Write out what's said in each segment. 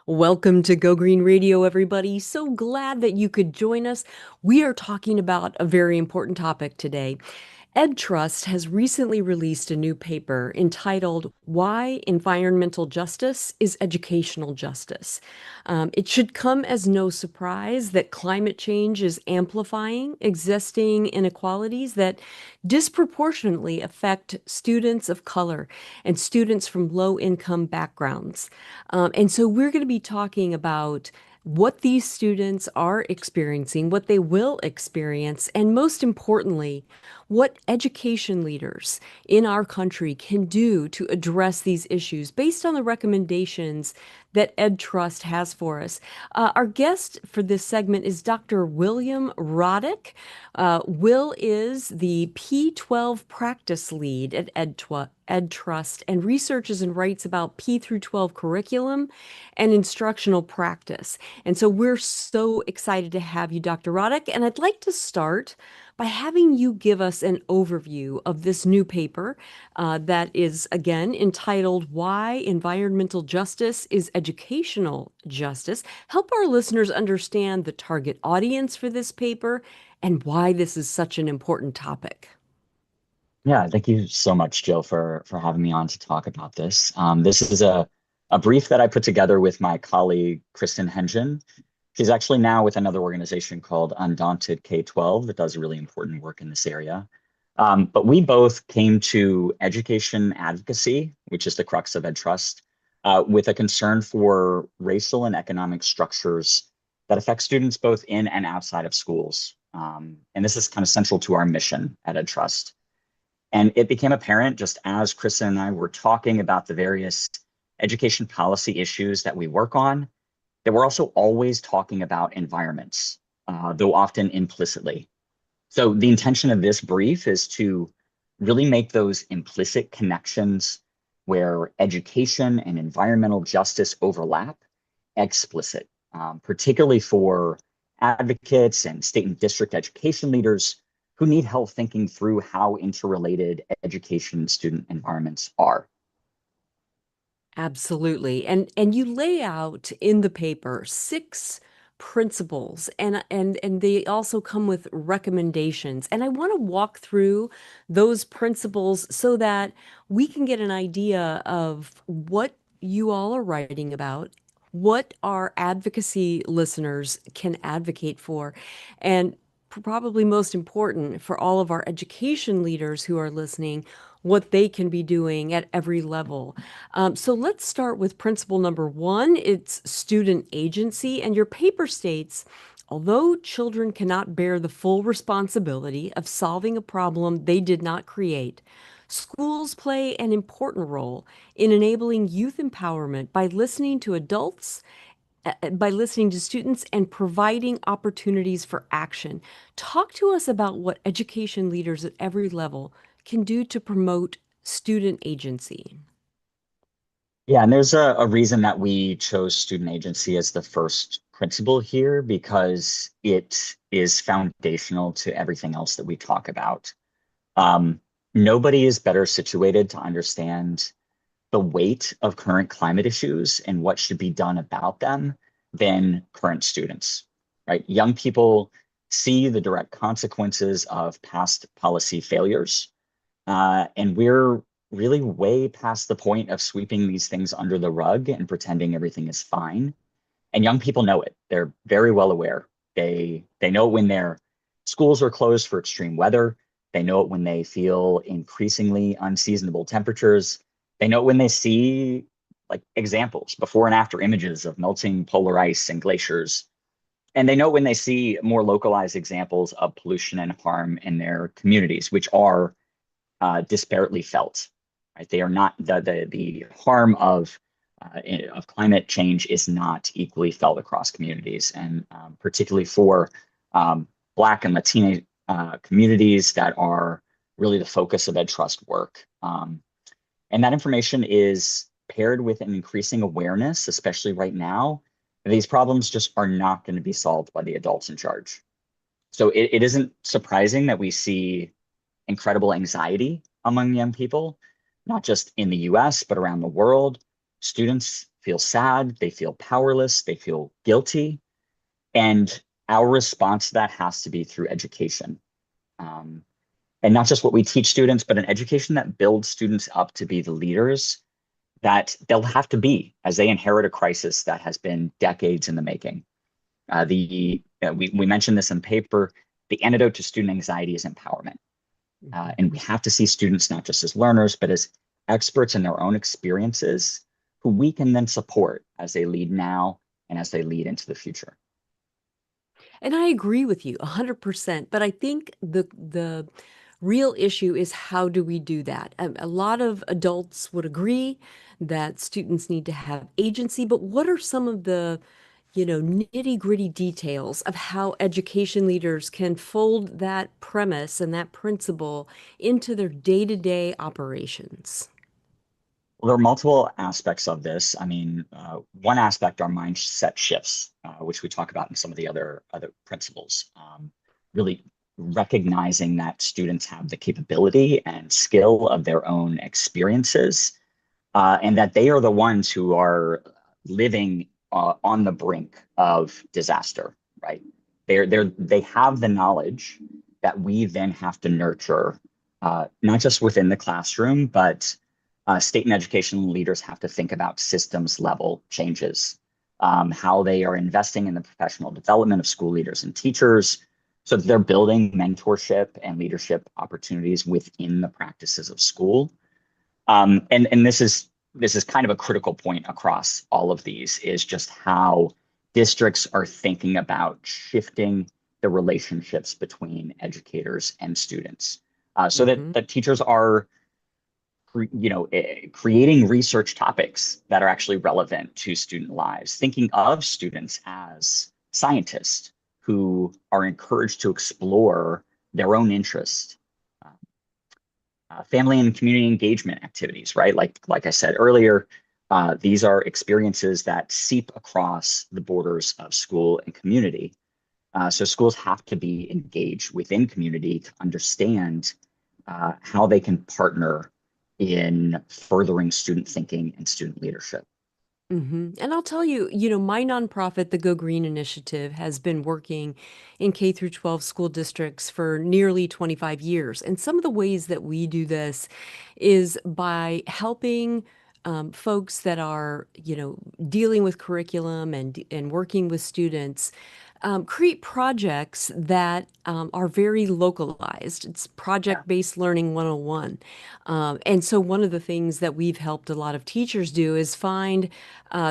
Welcome to Go Green Radio, everybody. So glad that you could join us. We are talking about a very important topic today. EdTrust has recently released a new paper entitled Why Environmental Justice is Educational Justice. It should come as no surprise that climate change is amplifying existing inequalities that disproportionately affect students of color and students from low income backgrounds. And so we're going to be talking about what these students are experiencing, what they will experience, and most importantly, what education leaders in our country can do to address these issues based on the recommendations that EdTrust has for us. Our guest for this segment is Dr. William Rodick. Will is the P12 practice lead at EdTrust and researches and writes about P through 12 curriculum and instructional practice. And so we're so excited to have you, Dr. Rodick. And I'd like to start by having you give us an overview of this new paper that is, again, entitled Why Environmental Justice is Educational Justice. Help our listeners understand the target audience for this paper and why this is such an important topic. Yeah, thank you so much, Jill, for having me on to talk about this. This is a brief that I put together with my colleague, Kristen Hengen. She's actually now with another organization called Undaunted K-12 that does really important work in this area. But we both came to education advocacy, which is the crux of EdTrust, with a concern for racial and economic structures that affect students both in and outside of schools. And this is kind of central to our mission at EdTrust. And it became apparent just as Kristen and I were talking about the various education policy issues that we work on, that we're also always talking about environments, though often implicitly. So the intention of this brief is to really make those implicit connections where education and environmental justice overlap explicit, particularly for advocates and state and district education leaders who need help thinking through how interrelated education and student environments are. Absolutely. And you lay out in the paper six principles and they also come with recommendations. And I want to walk through those principles so that we can get an idea of what you all are writing about, what our advocacy listeners can advocate for, and probably most important for all of our education leaders who are listening, what they can be doing at every level. So let's start with principle number one. It's student agency. And your paper states, although children cannot bear the full responsibility of solving a problem they did not create, schools play an important role in enabling youth empowerment by listening to students and providing opportunities for action. Talk to us about what education leaders at every level can do to promote student agency. Yeah, and there's a reason that we chose student agency as the first principle here because it is foundational to everything else that we talk about. Um, Nobody is better situated to understand the weight of current climate issues and what should be done about them than current students, right? Young people see the direct consequences of past policy failures, and we're really way past the point of sweeping these things under the rug and pretending everything is fine. And young people know it. They're very well aware. They know when their schools are closed for extreme weather. They know it when they feel increasingly unseasonable temperatures. They know it when they see like examples, before and after images of melting polar ice and glaciers. And they know when they see more localized examples of pollution and harm in their communities, which are disparately felt. Right? They are not the harm of climate change is not equally felt across communities, and particularly for Black and Latina communities that are really the focus of EdTrust work. And that information is paired with an increasing awareness, especially right now. These problems just are not going to be solved by the adults in charge. So it isn't surprising that we see incredible anxiety among young people, not just in the US, but around the world. Students feel sad, they feel powerless, they feel guilty. And our response to that has to be through education. Um, and not just what we teach students, but an education that builds students up to be the leaders that they'll have to be as they inherit a crisis that has been decades in the making. We mentioned this in paper. The antidote to student anxiety is empowerment. Mhm. And we have to see students not just as learners, but as experts in their own experiences who we can then support as they lead now and as they lead into the future. And I agree with you 100%, but I think the real issue is how do we do that? A lot of adults would agree that students need to have agency, but what are some of the, nitty-gritty details of how education leaders can fold that premise and that principle into their day-to-day operations? Well, there are multiple aspects of this. I mean, one aspect are mindset shifts, which we talk about in some of the other principles. Really recognizing that students have the capability and skill of their own experiences, and that they are the ones who are living on the brink of disaster. Right? They have the knowledge that we then have to nurture, not just within the classroom, but state and education leaders have to think about systems level changes, how they are investing in the professional development of school leaders and teachers, so that they're building mentorship and leadership opportunities within the practices of school. And this is kind of a critical point across all of these, is just how districts are thinking about shifting the relationships between educators and students, so that Hmm. that teachers are creating research topics that are actually relevant to student lives, thinking of students as scientists who are encouraged to explore their own interests. Family and community engagement activities, right? Like I said earlier, these are experiences that seep across the borders of school and community. So schools have to be engaged within community to understand how they can partner in furthering student thinking and student leadership. And I'll tell you, my nonprofit, the Go Green Initiative, has been working in K through 12 school districts for nearly 25 years. And some of the ways that we do this is by helping folks that are, dealing with curriculum and working with students create projects that are very localized. It's Yeah. project-based learning 101. And so one of the things that we've helped a lot of teachers do is find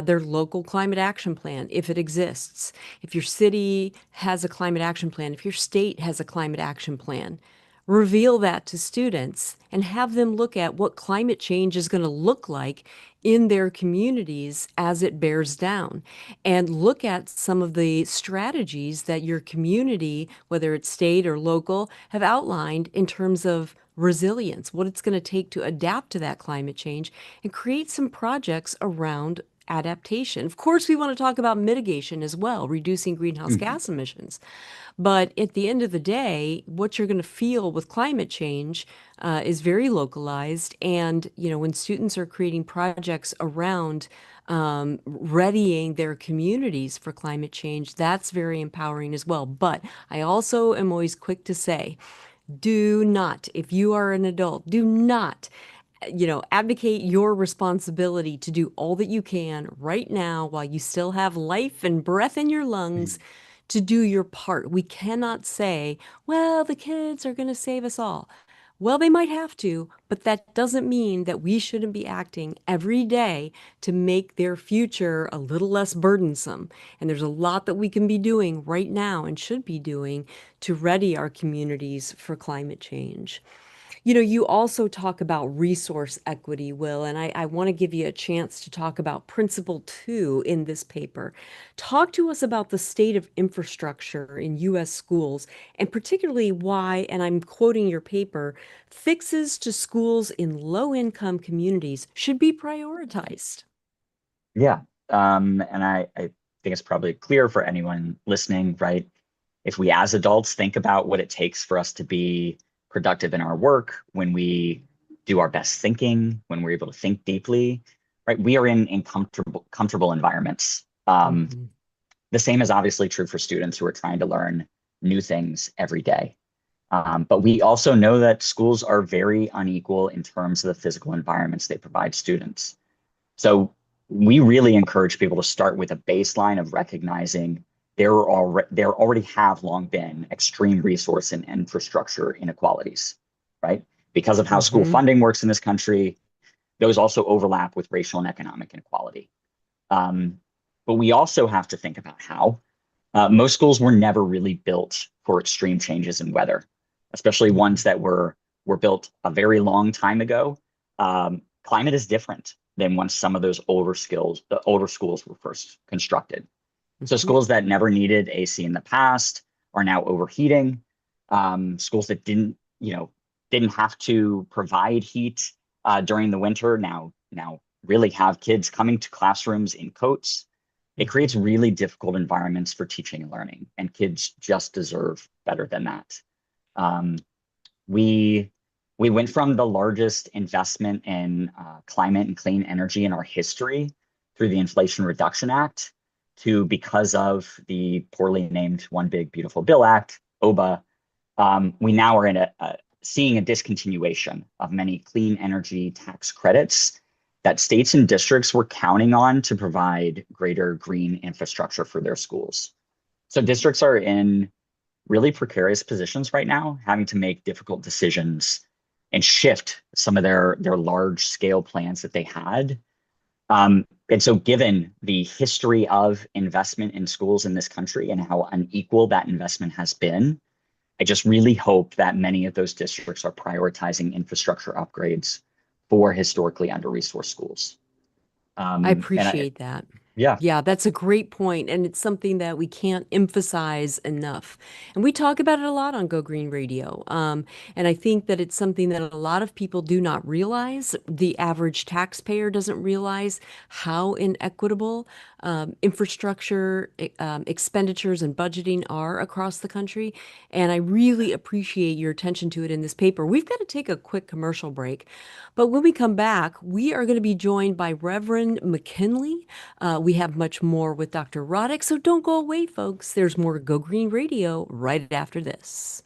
their local climate action plan, if it exists. If your city has a climate action plan, if your state has a climate action plan, reveal that to students and have them look at what climate change is going to look like in their communities as it bears down, and look at some of the strategies that your community, whether it's state or local, have outlined in terms of resilience, what it's going to take to adapt to that climate change, and create some projects around adaptation. Of course, we want to talk about mitigation as well, reducing greenhouse Mhm. gas emissions. But at the end of the day, what you're going to feel with climate change is very localized. And, when students are creating projects around readying their communities for climate change, that's very empowering as well. But I also am always quick to say, do not, if you are an adult, do not abdicate your responsibility to do all that you can right now while you still have life and breath in your lungs to do your part. We cannot say, well, the kids are going to save us all. Well, they might have to, but that doesn't mean that we shouldn't be acting every day to make their future a little less burdensome. And there's a lot that we can be doing right now and should be doing to ready our communities for climate change. You also talk about resource equity, Will, and I want to give you a chance to talk about Principle 2 in this paper. Talk to us about the state of infrastructure in U.S. schools, and particularly why, and I'm quoting your paper, fixes to schools in low-income communities should be prioritized. Yeah. And I think it's probably clear for anyone listening, right? If we as adults think about what it takes for us to be productive in our work, when we do our best thinking, when we're able to think deeply, right? We are in comfortable environments. Hmm. The same is obviously true for students who are trying to learn new things every day. But we also know that schools are very unequal in terms of the physical environments they provide students. So we really encourage people to start with a baseline of recognizing there already have long been extreme resource and infrastructure inequalities, right? Because of how school Hmm. funding works in this country, those also overlap with racial and economic inequality. Um, but we also have to think about how most schools were never really built for extreme changes in weather, especially ones that were built a very long time ago. Climate is different than when some of the older schools were first constructed. So Hmm. schools that never needed AC in the past are now overheating. Schools that didn't have to provide heat during the winter now really have kids coming to classrooms in coats. It creates Hmm. really difficult environments for teaching and learning, and kids just deserve better than that. Um, we we went from the largest investment in climate and clean energy in our history through the Inflation Reduction Act to, because of the poorly named One Big Beautiful Bill Act, OBA, we now are seeing a discontinuation of many clean energy tax credits that states and districts were counting on to provide greater green infrastructure for their schools. So districts are in really precarious positions right now, having to make difficult decisions and shift some of their large scale plans that they had. And so, given the history of investment in schools in this country and how unequal that investment has been, I just really hope that many of those districts are prioritizing infrastructure upgrades for historically under-resourced schools. I And I, appreciate that. yeah, Yeah, that's a great point, and it's something that we can't emphasize enough. And we talk about it a lot on Go Green Radio. And I think that it's something that a lot of people do not realize. The average taxpayer doesn't realize how inequitable infrastructure expenditures and budgeting are across the country. And I really appreciate your attention to it in this paper. We've got to take a quick commercial break, but when we come back, we are going to be joined by Reverend McKinley. We have much more with Dr. Rodick, so don't go away, folks. There's more Go Green Radio right after this.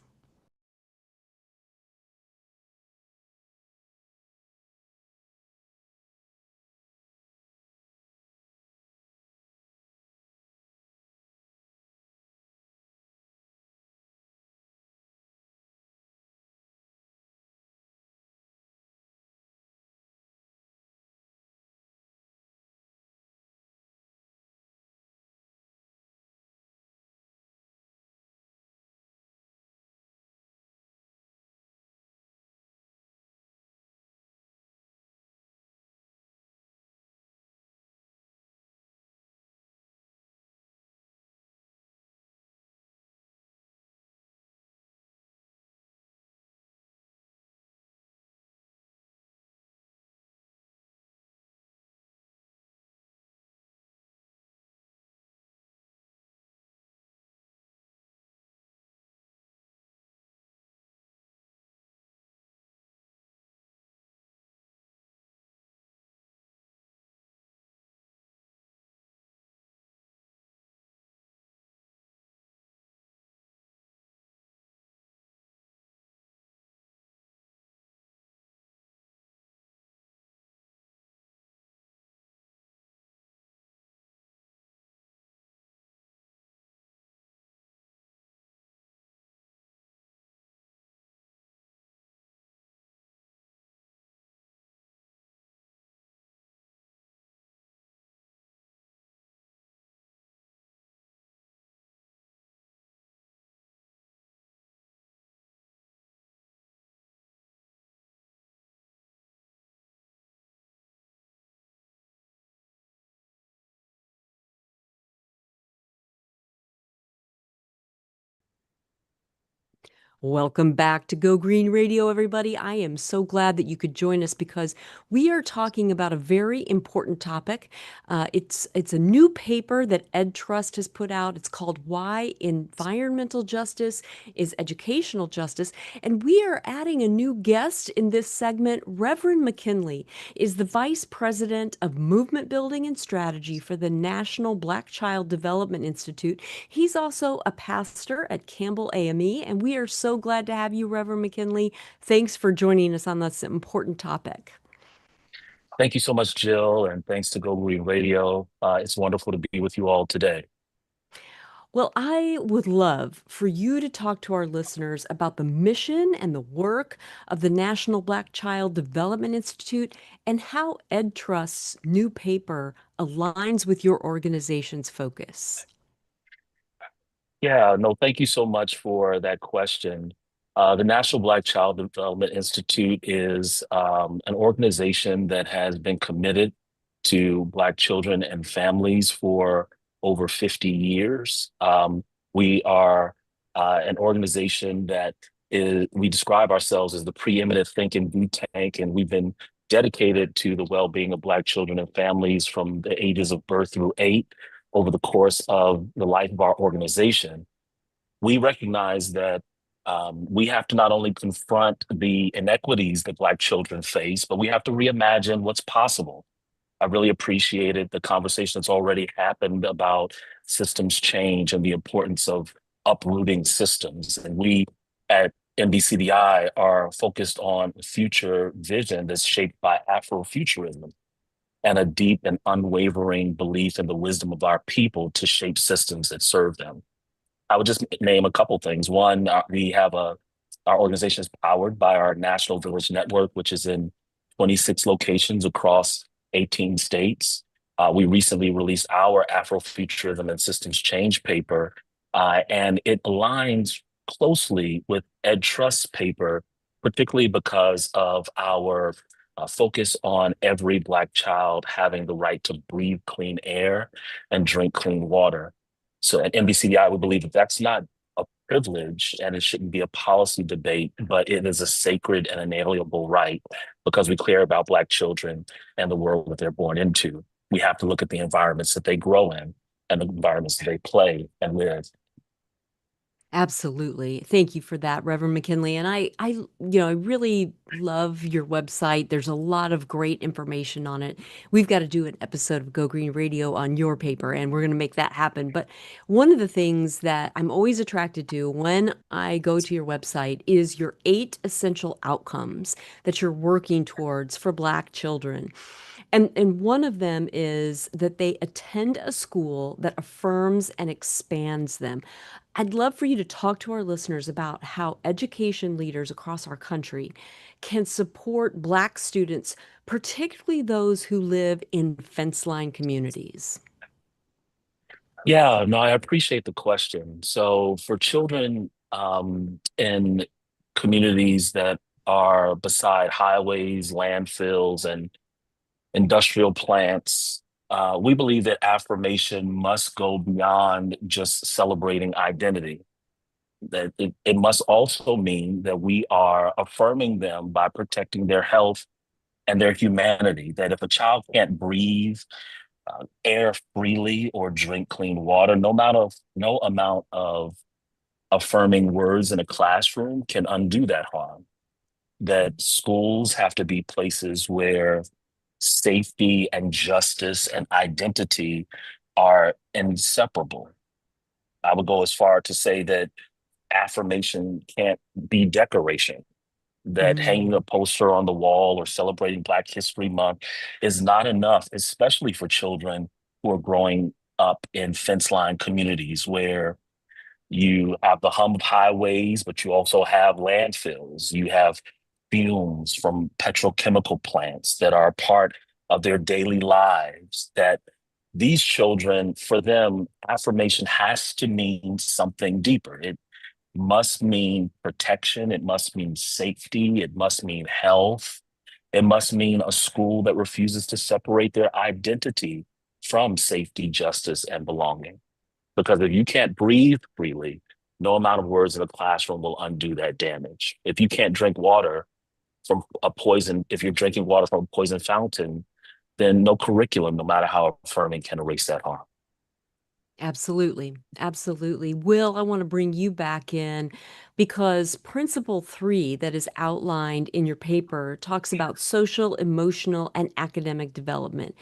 Welcome back to Go Green Radio, everybody. I am so glad that you could join us because we are talking about a very important topic. It's a new paper that Ed Trust has put out. It's called "Why Environmental Justice is Educational Justice," and we are adding a new guest in this segment. Reverend McKinley is the Vice President of Movement Building and Strategy for the National Black Child Development Institute. He's also a pastor at Campbell AME, and we are so glad to have you, Reverend McKinley. Thanks for joining us on this important topic. Thank you so much, Jill, and thanks to Go Green Radio. It's wonderful to be with you all today. Well, I would love for you to talk to our listeners about the mission and the work of the National Black Child Development Institute and how Ed Trust's new paper aligns with your organization's focus. Yeah, no, thank you so much for that question. The National Black Child Development Institute is an organization that has been committed to Black children and families for over 50 years. We are an organization we describe ourselves as the preeminent think and do tank, and we've been dedicated to the well-being of Black children and families from the ages of birth through 8 over the course of the life of our organization. We recognize that we have to not only confront the inequities that Black children face, but we have to reimagine what's possible. I really appreciated the conversation that's already happened about systems change and the importance of uprooting systems. And we at NBCDI are focused on a future vision that's shaped by Afrofuturism and a deep and unwavering belief in the wisdom of our people to shape systems that serve them. I would just name a couple things. One, our organization is powered by our National Village Network, which is in 26 locations across 18 states. We recently released our Afrofuturism and Systems Change paper, and it aligns closely with Ed Trust's paper, particularly because of our focus on every Black child having the right to breathe clean air and drink clean water. So at NBCDI, we believe that that's not a privilege and it shouldn't be a policy debate, but it is a sacred and inalienable right because we care about Black children and the world that they're born into. We have to look at the environments that they grow in and the environments that they play and live. Absolutely. Thank you for that, Reverend McKinley. And I really love your website. There's a lot of great information on it. We've got to do an episode of Go Green Radio on your paper, and we're going to make that happen. But one of the things that I'm always attracted to when I go to your website is your 8 essential outcomes that you're working towards for Black children. And one of them is that they attend a school that affirms and expands them. I'd love for you to talk to our listeners about how education leaders across our country can support Black students, particularly those who live in fence line communities. Yeah, no, I appreciate the question. So for children in communities that are beside highways, landfills, and industrial plants, we believe that affirmation must go beyond just celebrating identity. That it must also mean that we are affirming them by protecting their health and their humanity. That if a child can't breathe air freely or drink clean water, no amount of affirming words in a classroom can undo that harm. That schools have to be places where safety and justice and identity are inseparable. I would go as far to say that affirmation can't be decoration, that hanging Mm. a poster on the wall or celebrating Black History Month is not enough, especially for children who are growing up in fence line communities where you have the hum of highways, but you also have landfills. You have fumes from petrochemical plants that are part of their daily lives. That these children, for them, affirmation has to mean something deeper. It must mean protection. It must mean safety. It must mean health. It must mean a school that refuses to separate their identity from safety, justice, and belonging. Because if you can't breathe freely, No amount of words in a classroom will undo that damage. If you can't drink water from a poison, if you're drinking water from a poison fountain, then no curriculum, no matter how affirming, can erase that harm. Absolutely. Absolutely. Will, I want to bring you back in because principle 3 that is outlined in your paper talks about social, emotional, and academic development.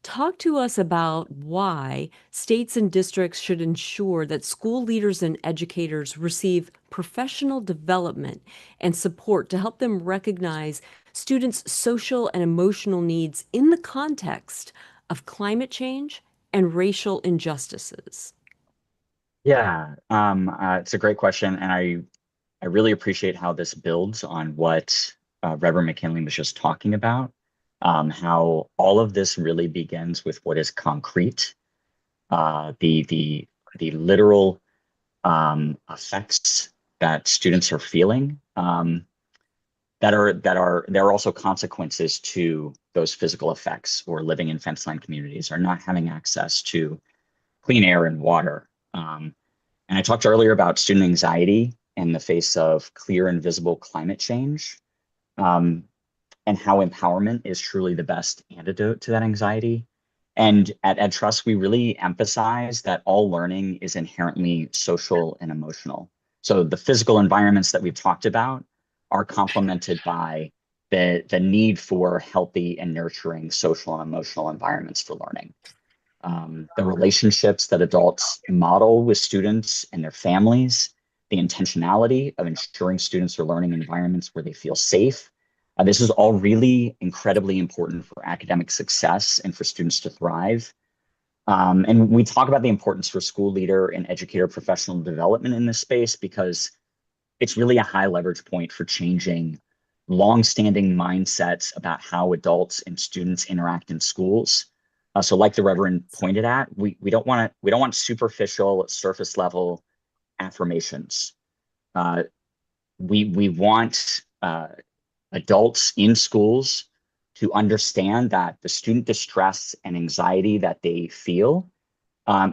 Talk to us about why states and districts should ensure that school leaders and educators receive professional development and support to help them recognize students' social and emotional needs in the context of climate change and racial injustices. Yeah, it's a great question, and I really appreciate how this builds on what Reverend McKinley was just talking about. How all of this really begins with what is concrete, the literal effects that students are feeling. There are also consequences to those physical effects, or living in fence line communities, or not having access to clean air and water. And I talked earlier about student anxiety in the face of clear and visible climate change, um, and how empowerment is truly the best antidote to that anxiety. And at EdTrust, we really emphasize that all learning is inherently social and emotional. So the physical environments that we've talked about are complemented by the need for healthy and nurturing social and emotional environments for learning. The relationships that adults model with students and their families, the intentionality of ensuring students are learning in environments where they feel safe. This is all really incredibly important for academic success and for students to thrive. And we talk about the importance for school leader and educator professional development in this space because it's really a high leverage point for changing long-standing mindsets about how adults and students interact in schools. So like the Reverend pointed at, we don't want superficial, surface level affirmations. Uh, we want adults in schools to understand that the student distress and anxiety that they feel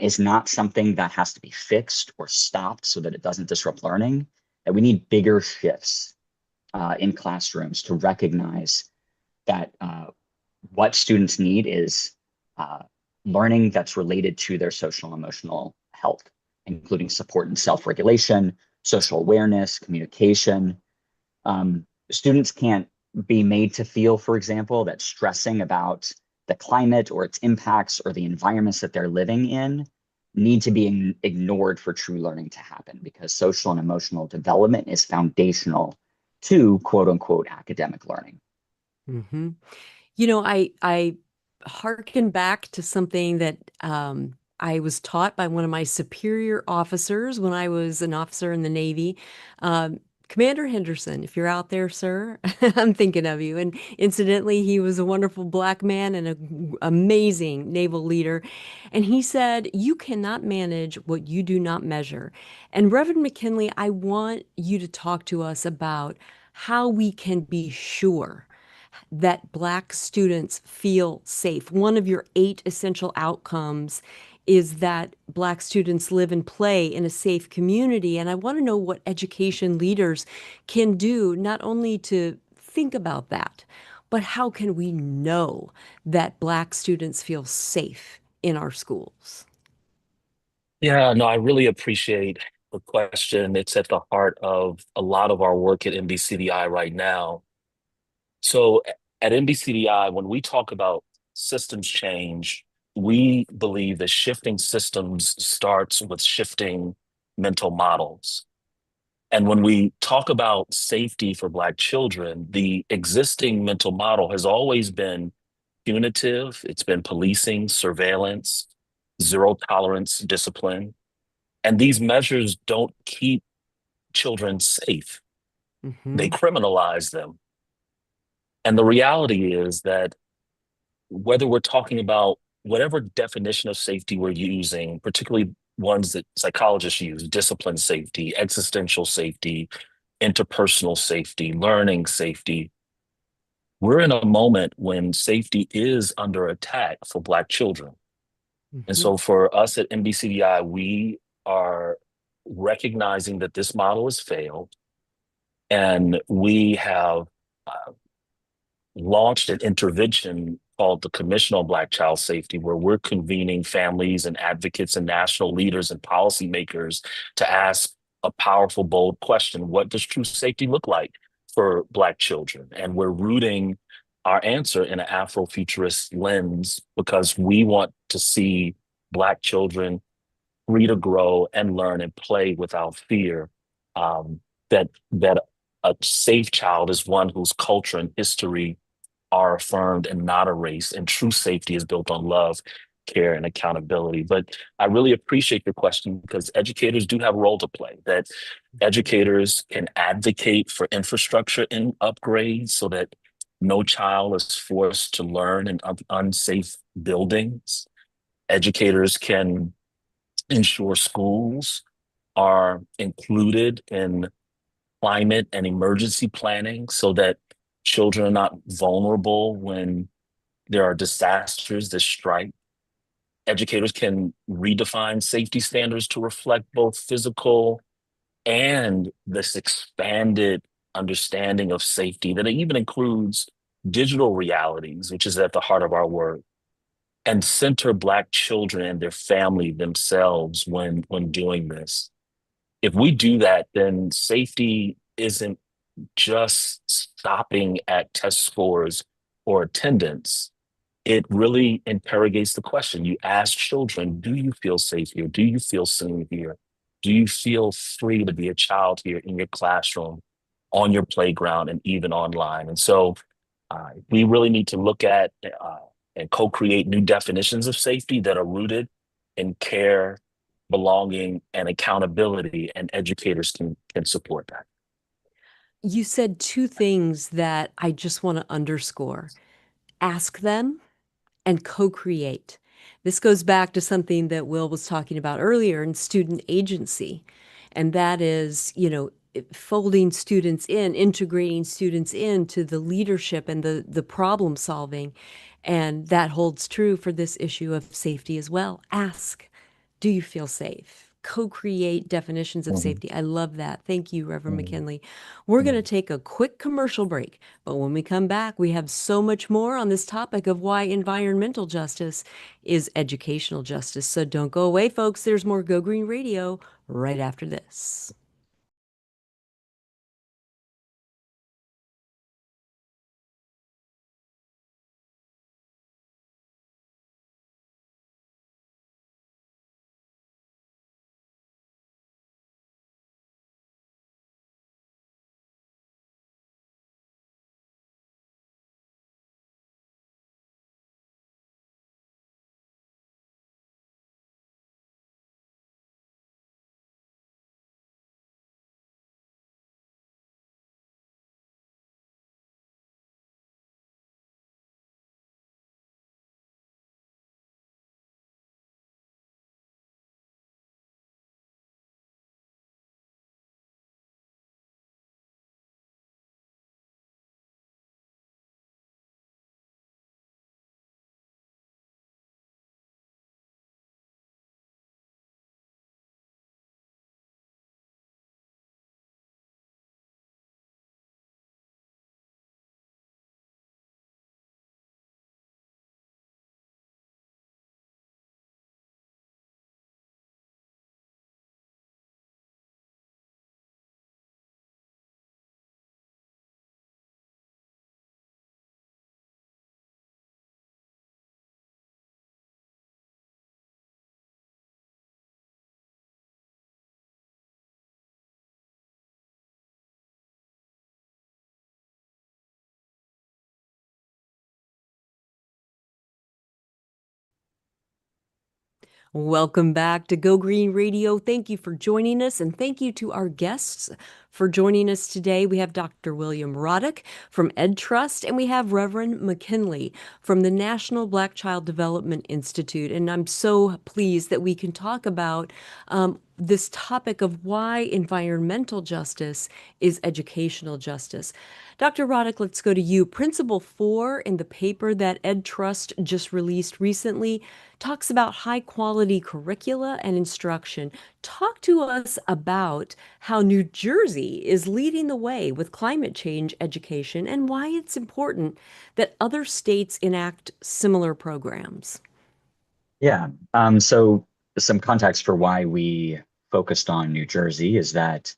is not something that has to be fixed or stopped so that it doesn't disrupt learning. That we need bigger shifts in classrooms to recognize that what students need is uh, learning that's related to their social and emotional health, including support and self-regulation, social awareness, communication. Students can't be made to feel, for example, that stressing about the climate or its impacts or the environments that they're living in need to be ignored for true learning to happen, because social and emotional development is foundational to quote unquote academic learning. Hmm. I hearken back to something that I was taught by one of my superior officers when I was an officer in the Navy. Um, Commander Henderson, if you're out there, sir, I'm thinking of you. And incidentally, he was a wonderful black man and an amazing naval leader. And he said, "You cannot manage what you do not measure." And Reverend McKinley, I want you to talk to us about how we can be sure that Black students feel safe. One of your 8 essential outcomes is that Black students live and play in a safe community. And I want to know what education leaders can do, not only to think about that, but how can we know that Black students feel safe in our schools? Yeah, no, I really appreciate the question. It's at the heart of a lot of our work at NBCDI right now. So at NBCDI, when we talk about systems change, we believe that shifting systems starts with shifting mental models. And when we talk about safety for Black children, the existing mental model has always been punitive. It's been policing, surveillance, zero tolerance, discipline. And these measures don't keep children safe. They Hmm. criminalize them. And the reality is that whether we're talking about whatever definition of safety we're using, particularly ones that psychologists use, discipline safety, existential safety, interpersonal safety, learning safety, we're in a moment when safety is under attack for Black children. And Hmm. so for us at NBCDI, we are recognizing that this model has failed, and we have uh, launched an intervention called the Commission on Black Child Safety, where we're convening families and advocates and national leaders and policymakers to ask a powerful, bold question: what does true safety look like for Black children? And we're rooting our answer in an Afrofuturist lens because we want to see Black children free to grow and learn and play without fear. That a safe child is one whose culture and history are affirmed and not erased, and true safety is built on love, care, and accountability. But I really appreciate your question because educators do have a role to play. That educators can advocate for infrastructure and upgrades so that no child is forced to learn in unsafe buildings. Educators can ensure schools are included in climate and emergency planning so that children are not vulnerable when there are disasters that strike. Educators can redefine safety standards to reflect both physical and this expanded understanding of safety that even includes digital realities, which is at the heart of our work, and center Black children and their family themselves when doing this. If we do that, then safety isn't just stopping at test scores or attendance. It really interrogates the question. You ask children, do you feel safe here? Do you feel seen here? Do you feel free to be a child here in your classroom, on your playground, and even online? And so we really need to look at and co-create new definitions of safety that are rooted in care, belonging, and accountability, and educators can support that. You said two things that I just want to underscore. Ask them and co-create. This goes back to something that Will was talking about earlier in student agency. And that is, folding students in, integrating students into the leadership and the problem solving. And that holds true for this issue of safety as well. Ask, do you feel safe? Co-create definitions of Mhm, safety. I love that. Thank you, Reverend mhm, McKinley. We're going to mhm. take a quick commercial break, but when we come back, we have so much more on this topic of why environmental justice is educational justice. So don't go away, folks. There's more Go Green Radio right after this. Welcome back to Go Green Radio. Thank you for joining us, and thank you to our guests for joining us today. We have Dr. William Rodick from EdTrust, and we have Reverend McKinley from the National Black Child Development Institute. And I'm so pleased that we can talk about this topic of why environmental justice is educational justice. Dr. Rodick, let's go to you. Principle 4 in the paper that EdTrust just released recently talks about high quality curricula and instruction. Talk to us about how New Jersey is leading the way with climate change education and why it's important that other states enact similar programs. Yeah. So some context for why we focused on New Jersey is that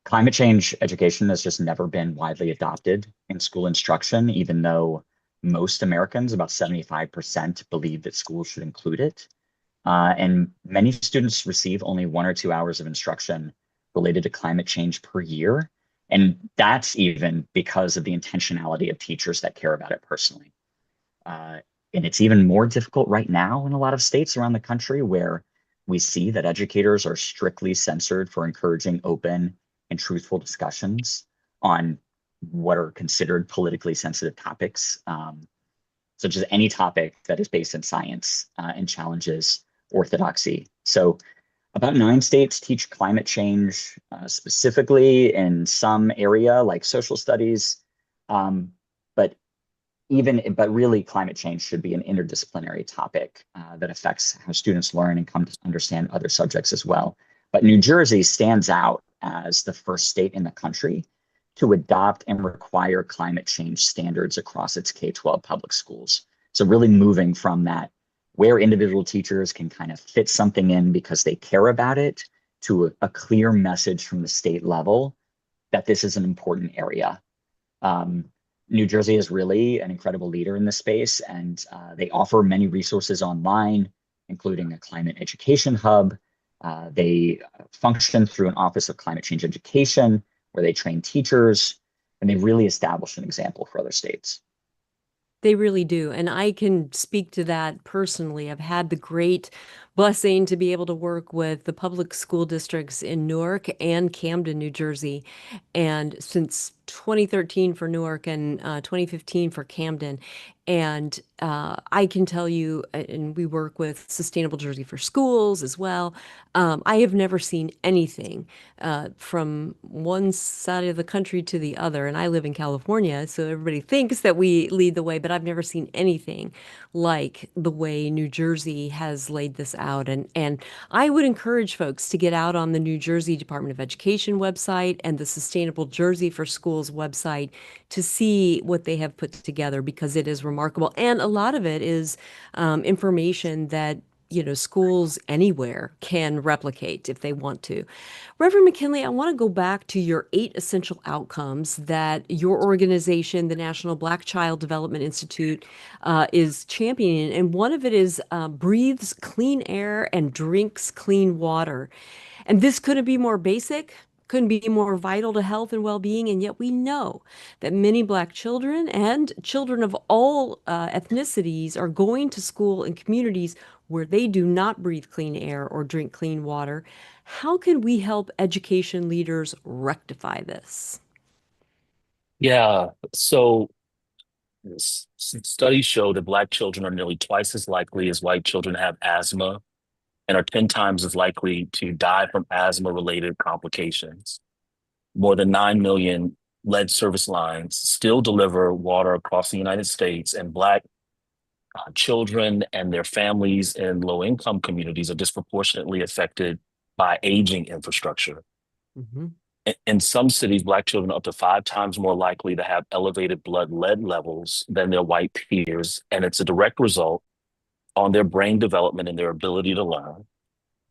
climate change education has just never been widely adopted in school instruction, even though most Americans, about 75%, believe that schools should include it. And many students receive only 1 or 2 hours of instruction related to climate change per year. And that's even because of the intentionality of teachers that care about it personally. Uh, and it's even more difficult right now in a lot of states around the country where we see that educators are strictly censored for encouraging open and truthful discussions on what are considered politically sensitive topics, such as any topic that is based in science and challenges orthodoxy. So about 9 states teach climate change specifically in some area like social studies, but but really climate change should be an interdisciplinary topic that affects how students learn and come to understand other subjects as well. But New Jersey stands out as the first state in the country to adopt and require climate change standards across its K-12 public schools. So really moving from that where individual teachers can kind of fit something in because they care about it to a clear message from the state level that this is an important area. New Jersey is really an incredible leader in this space, and they offer many resources online, including a climate education hub. They function through an Office of Climate Change Education, where they train teachers, and they really establish an example for other states. They really do. And I can speak to that personally. I've had the great blessing to be able to work with the public school districts in Newark and Camden, New Jersey. And since 2013 for Newark and 2015 for Camden. And I can tell you, and we work with Sustainable Jersey for Schools as well. I have never seen anything from one side of the country to the other. And I live in California, so everybody thinks that we lead the way, but I've never seen anything like the way New Jersey has laid this out. And I would encourage folks to get out on the New Jersey Department of Education website and the Sustainable Jersey for Schools website to see what they have put together because it is remarkable. And a lot of it is information that schools anywhere can replicate if they want to. Reverend McKinley, I want to go back to your 8 essential outcomes that your organization, the National Black Child Development Institute, is championing. And one of it is breathes clean air and drinks clean water. And this couldn't be more basic, couldn't be more vital to health and well-being. And yet we know that many Black children and children of all ethnicities are going to school in communities where they do not breathe clean air or drink clean water. How can we help education leaders rectify this? Yeah. So studies show that Black children are nearly twice as likely as white children to have asthma and are 10 times as likely to die from asthma-related complications. More than 9 million lead service lines still deliver water across the United States, and Black children and their families in low-income communities are disproportionately affected by aging infrastructure. Mhm. In some cities, Black children are up to 5 times more likely to have elevated blood lead levels than their white peers, and it's a direct result on their brain development and their ability to learn.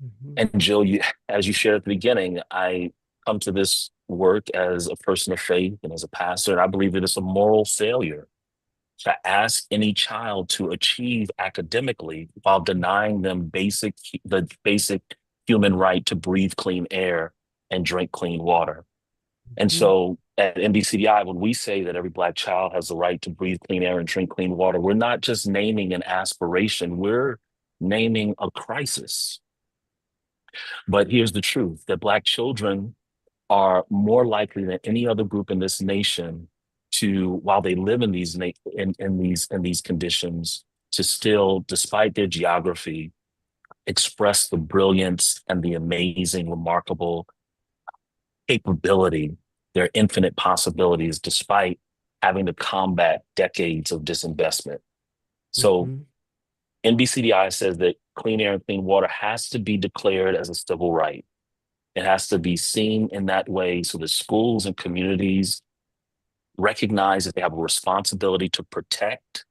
Mhm. And Jill, as you shared at the beginning, I come to this work as a person of faith and as a pastor, and I believe that it's a moral failure to ask any child to achieve academically while denying them the basic human right to breathe clean air and drink clean water. And Mhm. so at NBCDI, when we say that every Black child has the right to breathe clean air and drink clean water, we're not just naming an aspiration, we're naming a crisis. But here's the truth, that Black children are more likely than any other group in this nation to, while they live in these conditions, to still, despite their geography, express the brilliance and the amazing, remarkable capability, their infinite possibilities, despite having to combat decades of disinvestment. So Mhm. NBCDI says that clean air and clean water has to be declared as a civil right. It has to be seen in that way so that schools and communities recognize that they have a responsibility to protect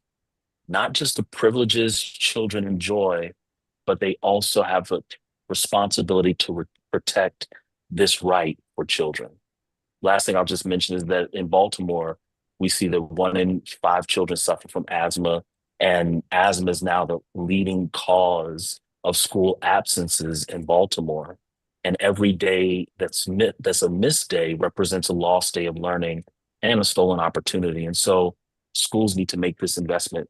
not just the privileges children enjoy, but they also have a responsibility to protect this right for children. Last thing I'll just mention is that in Baltimore, we see that 1 in 5 children suffer from asthma, and asthma is now the leading cause of school absences in Baltimore. And every day that's a missed day represents a lost day of learning and a stolen opportunity. And so schools need to make this investment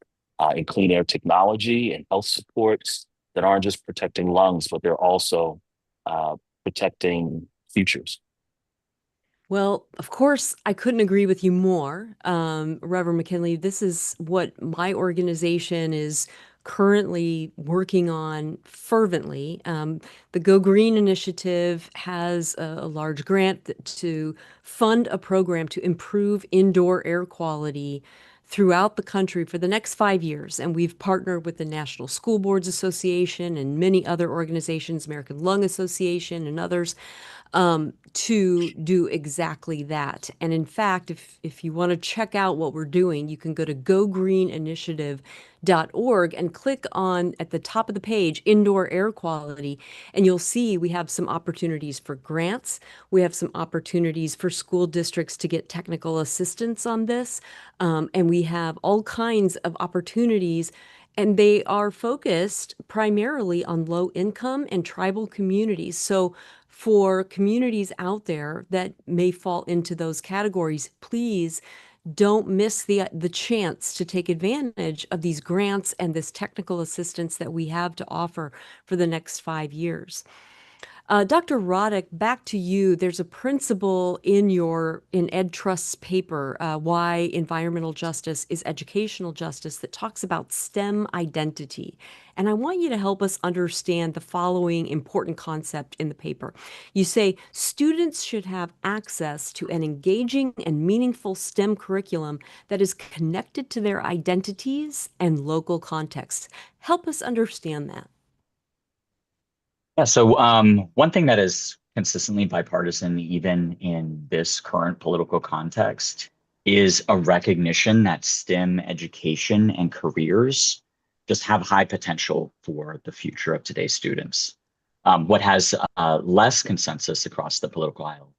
in clean air technology and health supports that aren't just protecting lungs, but they're also protecting futures. Well, of course, I couldn't agree with you more, Reverend McKinley. This is what my organization is currently working on fervently. The Go Green initiative has a large grant to fund a program to improve indoor air quality throughout the country for the next 5 years. And we've partnered with the National School Boards Association and many other organizations, American Lung Association and others, to do exactly that. And in fact, if you want to check out what we're doing, you can go to gogreeninitiative.org and click on at the top of the page, indoor air quality, and you'll see we have some opportunities for grants. We have some opportunities for school districts to get technical assistance on this. And we have all kinds of opportunities, and they are focused primarily on low income and tribal communities. So for communities out there that may fall into those categories, please don't miss the chance to take advantage of these grants and this technical assistance that we have to offer for the next 5 years. Dr. Rodick, back to you. There's a principle in Ed Trust's paper, Why Environmental Justice is Educational Justice, that talks about STEM identity. And I want you to help us understand the following important concept in the paper. You say students should have access to an engaging and meaningful STEM curriculum that is connected to their identities and local contexts. Help us understand that. Yeah, so one thing that is consistently bipartisan, even in this current political context, is a recognition that STEM education and careers just have high potential for the future of today's students. What has less consensus across the political aisle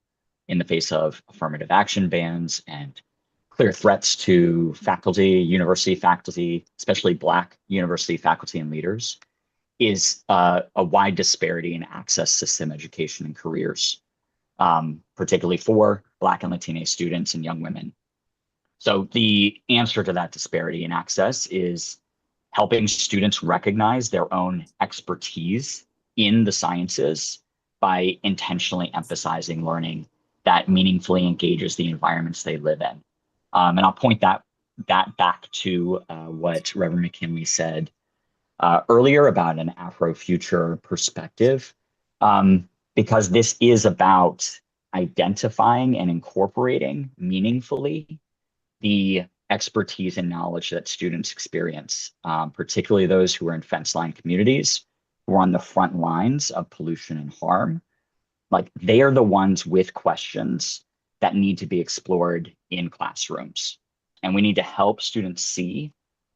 in the face of affirmative action bans and clear threats to faculty, university faculty, especially Black university faculty and leaders, is a wide disparity in access to STEM education and careers, particularly for Black and Latino students and young women. So the answer to that disparity in access is helping students recognize their own expertise in the sciences by intentionally emphasizing learning that meaningfully engages the environments they live in. And I'll point that back to what Reverend McKinley said earlier about an Afrofuture perspective, because this is about identifying and incorporating meaningfully the expertise and knowledge that students experience, particularly those who are in fence line communities, who are on the front lines of pollution and harm. Like, they are the ones with questions that need to be explored in classrooms. And we need to help students see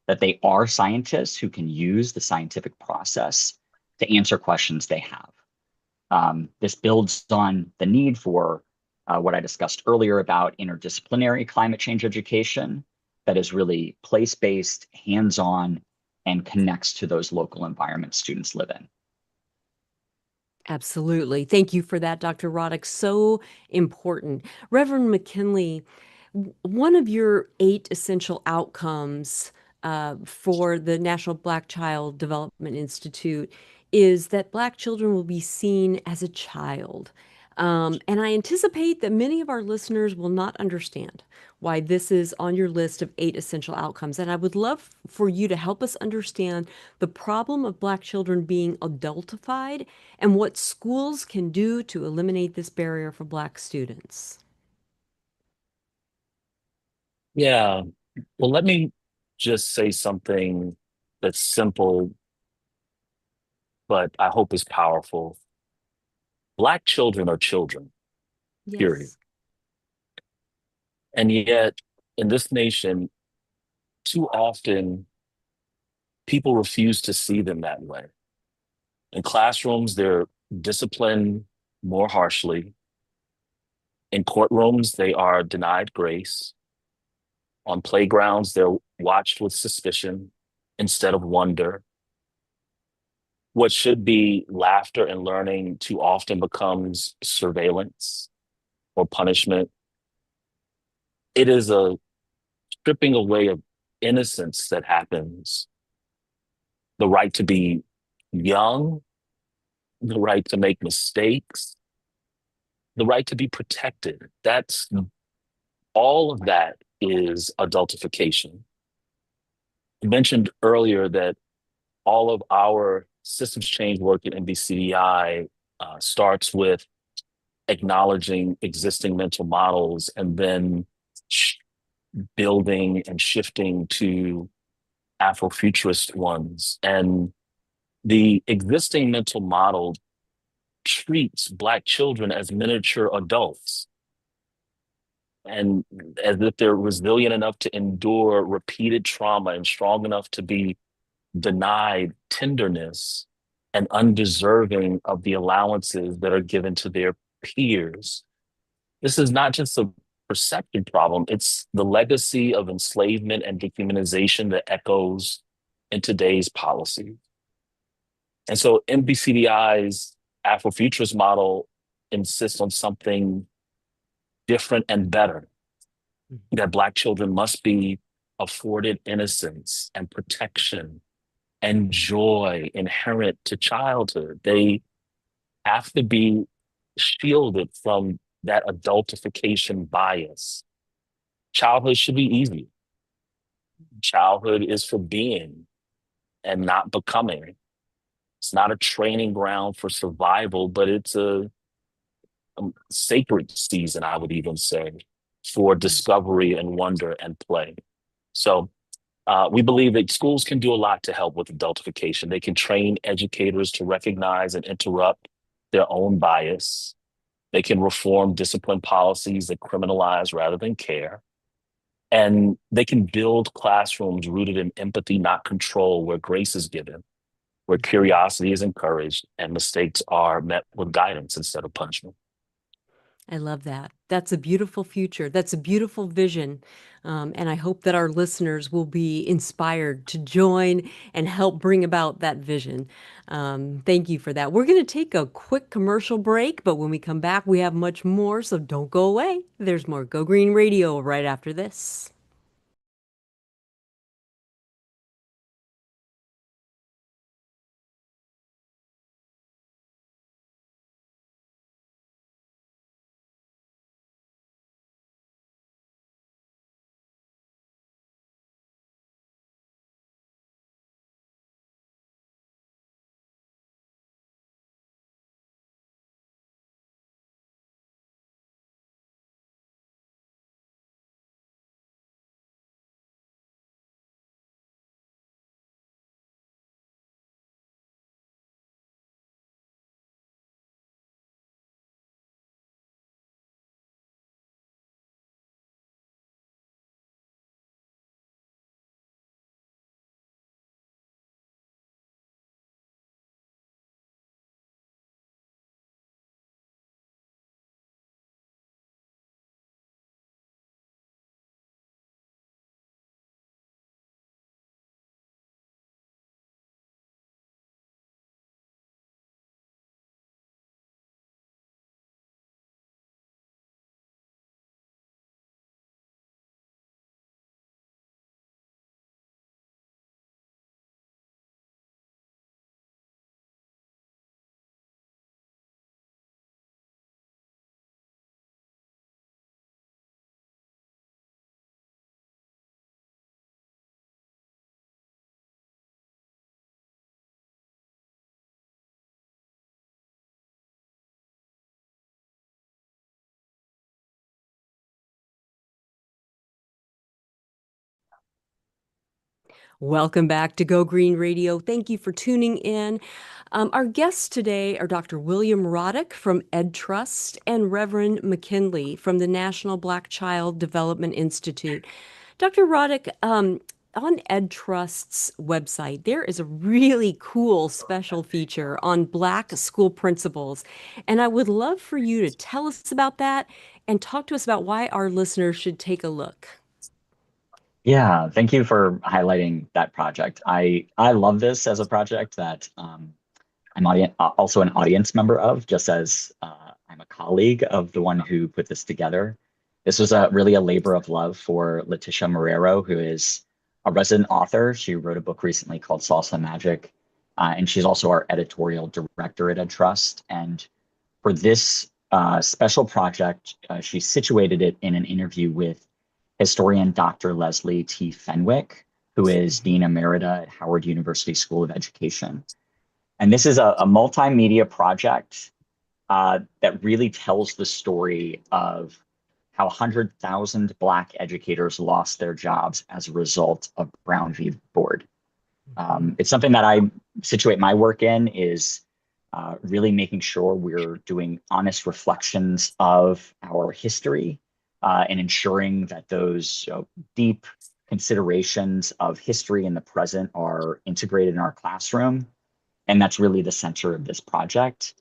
that they are scientists who can use the scientific process to answer questions they have. This builds on the need for what I discussed earlier about interdisciplinary climate change education that is really place-based, hands-on, and connects to those local environments students live in. Absolutely. Thank you for that, Dr. Roddick. So important. Reverend McKinley, one of your 8 essential outcomes for the National Black Child Development Institute is that Black children will be seen as a child. And I anticipate that many of our listeners will not understand why this is on your list of 8 essential outcomes. And I would love for you to help us understand the problem of Black children being adultified and what schools can do to eliminate this barrier for Black students. Yeah. Well, let me just say something that's simple, but I hope is powerful. Black children are children, period. Yes. And yet, in this nation, too often people refuse to see them that way. In classrooms, they're disciplined more harshly. In courtrooms, they are denied grace. On playgrounds, they're watched with suspicion instead of wonder. What should be laughter and learning too often becomes surveillance or punishment. It is a stripping away of innocence that happens, the right to be young, the right to make mistakes, the right to be protected. That's all of that is adultification. I mentioned earlier that all of our systems change work at NBCDI starts with acknowledging existing mental models and then building and shifting to Afrofuturist ones. And the existing mental model treats Black children as miniature adults and as if they're resilient enough to endure repeated trauma and strong enough to be denied tenderness and undeserving of the allowances that are given to their peers. This is not just a perception problem, it's the legacy of enslavement and dehumanization that echoes in today's policy. And so MBCDI's Afrofuturist model insists on something different and better, that Black children must be afforded innocence and protection and joy inherent to childhood. They have to be shielded from that adultification bias. Childhood should be easy. Childhood is for being and not becoming. It's not a training ground for survival, but it's a sacred season, I would even say, for discovery and wonder and play. So we believe that schools can do a lot to help with adultification. They can train educators to recognize and interrupt their own bias. They can reform discipline policies that criminalize rather than care. And they can build classrooms rooted in empathy, not control, where grace is given, where curiosity is encouraged, and mistakes are met with guidance instead of punishment. I love that. That's a beautiful future. That's a beautiful vision. And I hope that our listeners will be inspired to join and help bring about that vision. Thank you for that. We're going to take a quick commercial break, but when we come back, we have much more. So don't go away. There's more Go Green Radio right after this. Welcome back to Go Green Radio. Thank you for tuning in. Our guests today are Dr. William Rodick from EdTrust and Reverend McKinley from the National Black Child Development Institute. Dr. Rodick, on EdTrust's website, there is a really cool special feature on Black school principals. And I would love for you to tell us about that and talk to us about why our listeners should take a look. Yeah, thank you for highlighting that project. I love this as a project that also an audience member of, just as I'm a colleague of the one who put this together. This was really a labor of love for Leticia Marrero, who is a resident author. She wrote a book recently called Salsa Magic, and she's also our editorial director at EdTrust. And for this special project, she situated it in an interview with historian Dr. Leslie T. Fenwick, who is Dean Emerita at Howard University School of Education. And this is a multimedia project that really tells the story of how 100,000 Black educators lost their jobs as a result of Brown v. Board. It's something that I situate my work in is really making sure we're doing honest reflections of our history and ensuring that those deep considerations of history in the present are integrated in our classroom. And that's really the center of this project.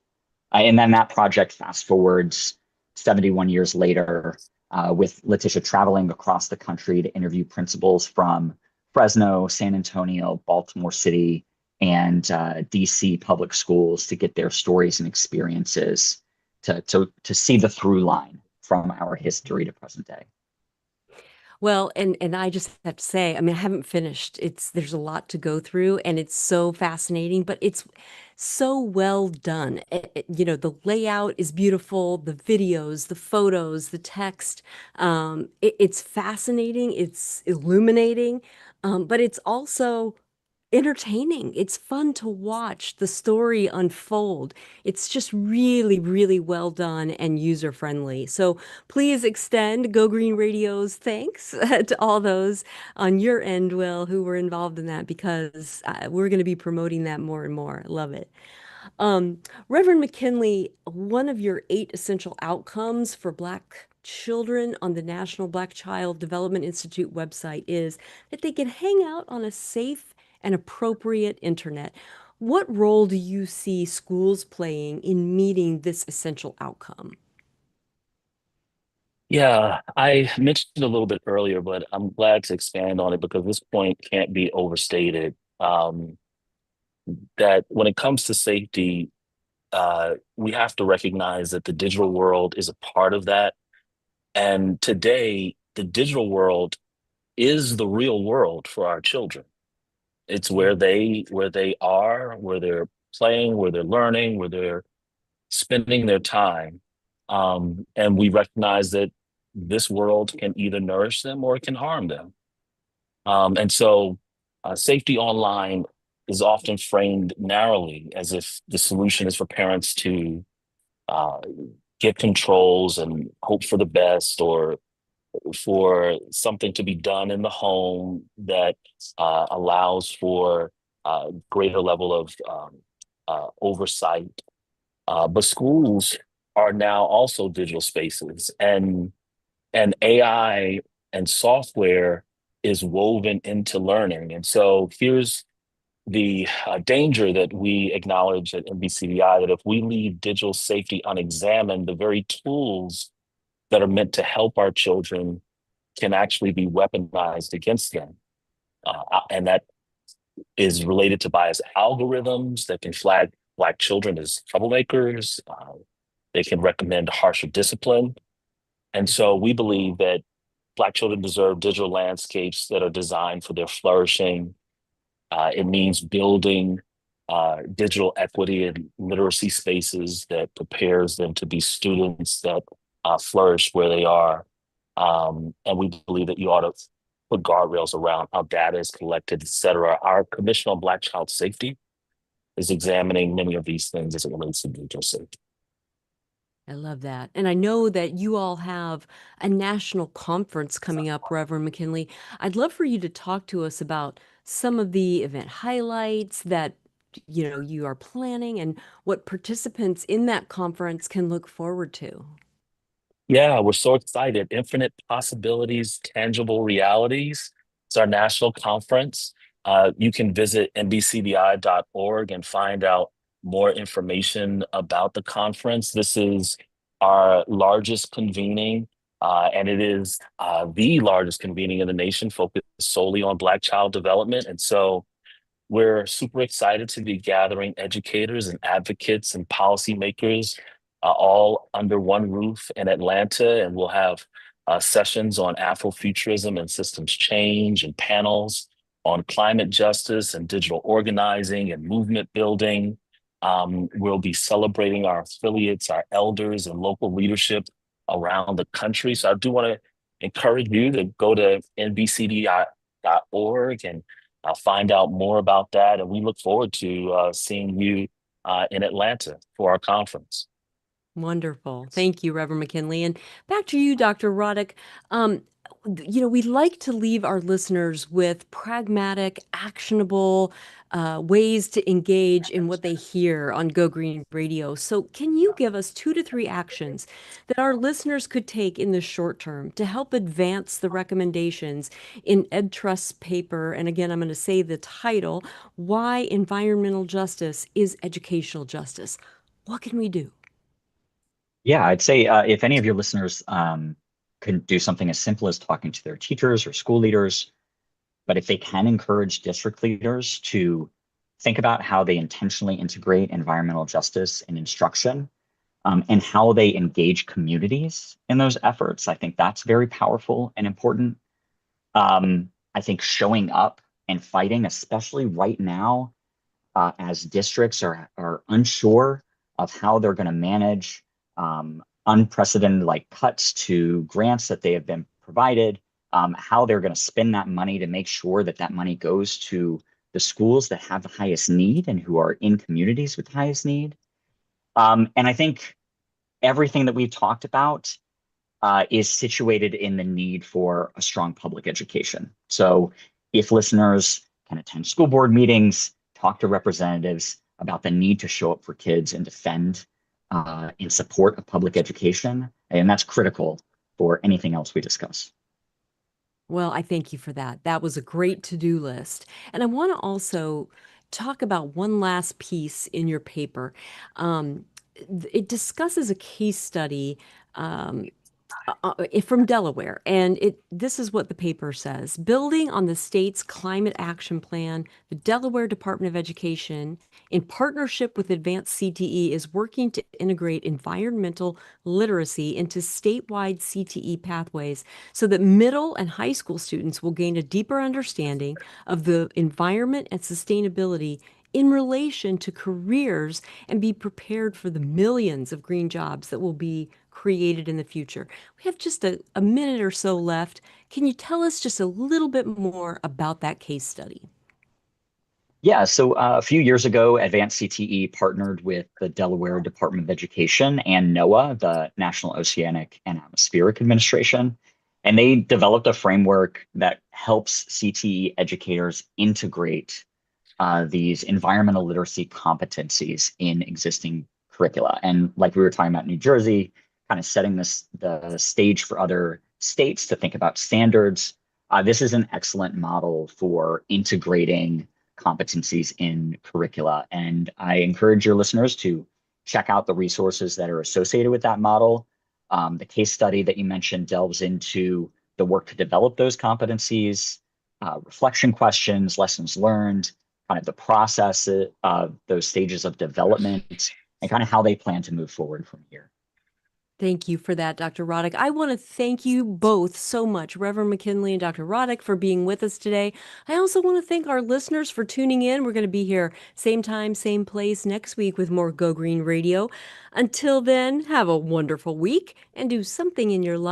And then that project fast forwards 71 years later with Leticia traveling across the country to interview principals from Fresno, San Antonio, Baltimore City, and DC public schools to get their stories and experiences to see the through line from our history to present day. Well, and I just have to say, I mean, I haven't finished. There's a lot to go through and it's so fascinating, but it's so well done. The layout is beautiful, the videos, the photos, the text. It's fascinating, it's illuminating, but it's also entertaining. It's fun to watch the story unfold. It's just really, really well done and user friendly. So please extend Go Green Radio's thanks to all those on your end, Will, who were involved in that because we're going to be promoting that more and more. Love it. Um, Reverend McKinley, one of your 8 essential outcomes for Black children on the National Black Child Development Institute website is that they can hang out on a safe and appropriate internet. What role do you see schools playing in meeting this essential outcome? Yeah, I mentioned a little bit earlier, but I'm glad to expand on it because this point can't be overstated. That when it comes to safety, we have to recognize that the digital world is a part of that. And today, the digital world is the real world for our children. It's where they are, where they're playing, where they're learning, where they're spending their time. And we recognize that this world can either nourish them or it can harm them. And so safety online is often framed narrowly as if the solution is for parents to uh, get controls and hope for the best or for something to be done in the home that allows for greater level of oversight. But schools are now also digital spaces, and AI and software is woven into learning. And so here's the danger that we acknowledge at NBCDI that if we leave digital safety unexamined, the very tools that are meant to help our children can actually be weaponized against them. And that is related to biased algorithms that can flag Black children as troublemakers. They can recommend harsher discipline. And so we believe that Black children deserve digital landscapes that are designed for their flourishing. It means building digital equity and literacy spaces that prepares them to be students that flourish where they are. And we believe that you ought to put guardrails around how data is collected, et cetera. Our Commission on Black Child Safety is examining many of these things as it relates to digital safety. I love that. And I know that you all have a national conference coming up, Reverend McKinley. I'd love for you to talk to us about some of the event highlights that you are planning and what participants in that conference can look forward to. Yeah, we're so excited. Infinite Possibilities, Tangible Realities. It's our national conference. You can visit nbcdi.org and find out more information about the conference. This is our largest convening, and it is the largest convening in the nation, focused solely on Black child development. And so we're super excited to be gathering educators and advocates and policymakers all under one roof in Atlanta. And we'll have sessions on Afrofuturism and systems change and panels on climate justice and digital organizing and movement building. We'll be celebrating our affiliates, our elders, and local leadership around the country. So I do want to encourage you to go to nbcdi.org and find out more about that. And we look forward to seeing you in Atlanta for our conference. Wonderful. Thank you, Reverend McKinley. And back to you, Dr. Rodick. We'd like to leave our listeners with pragmatic, actionable ways to engage in what they hear on Go Green Radio. So, can you give us 2 to 3 actions that our listeners could take in the short term to help advance the recommendations in Ed Trust's paper? And again, I'm going to say the title, Why Environmental Justice is Educational Justice. What can we do? Yeah, I'd say if any of your listeners can do something as simple as talking to their teachers or school leaders, but if they can encourage district leaders to think about how they intentionally integrate environmental justice in instruction, and how they engage communities in those efforts, I think that's very powerful and important. I think showing up and fighting, especially right now, as districts are unsure of how they're going to manage unprecedented cuts to grants that they have been provided, how they're going to spend that money to make sure that that money goes to the schools that have the highest need and who are in communities with the highest need. And I think everything that we've talked about is situated in the need for a strong public education. So if listeners can attend school board meetings, talk to representatives about the need to show up for kids and defend in support of public education, and that's critical for anything else we discuss. Well, I thank you for that. That was a great to-do list. And I want to also talk about one last piece in your paper. It discusses a case study from Delaware, and this is what the paper says. Building on the state's climate action plan, the Delaware Department of Education, in partnership with Advanced CTE, is working to integrate environmental literacy into statewide CTE pathways so that middle and high school students will gain a deeper understanding of the environment and sustainability in relation to careers and be prepared for the millions of green jobs that will be created in the future. We have just a minute or so left. Can you tell us just a little bit more about that case study? Yeah, so a few years ago, Advanced CTE partnered with the Delaware Department of Education and NOAA, the National Oceanic and Atmospheric Administration, and they developed a framework that helps CTE educators integrate these environmental literacy competencies in existing curricula. And like we were talking about New Jersey, kind of setting the stage for other states to think about standards. This is an excellent model for integrating competencies in curricula. And I encourage your listeners to check out the resources that are associated with that model. The case study that you mentioned delves into the work to develop those competencies, reflection questions, lessons learned, kind of the process of those stages of development, and kind of how they plan to move forward from here. Thank you for that, Dr. Rodick. I want to thank you both so much, Reverend McKinley and Dr. Rodick, for being with us today. I also want to thank our listeners for tuning in. We're going to be here same time, same place next week with more Go Green Radio. Until then, have a wonderful week and do something in your life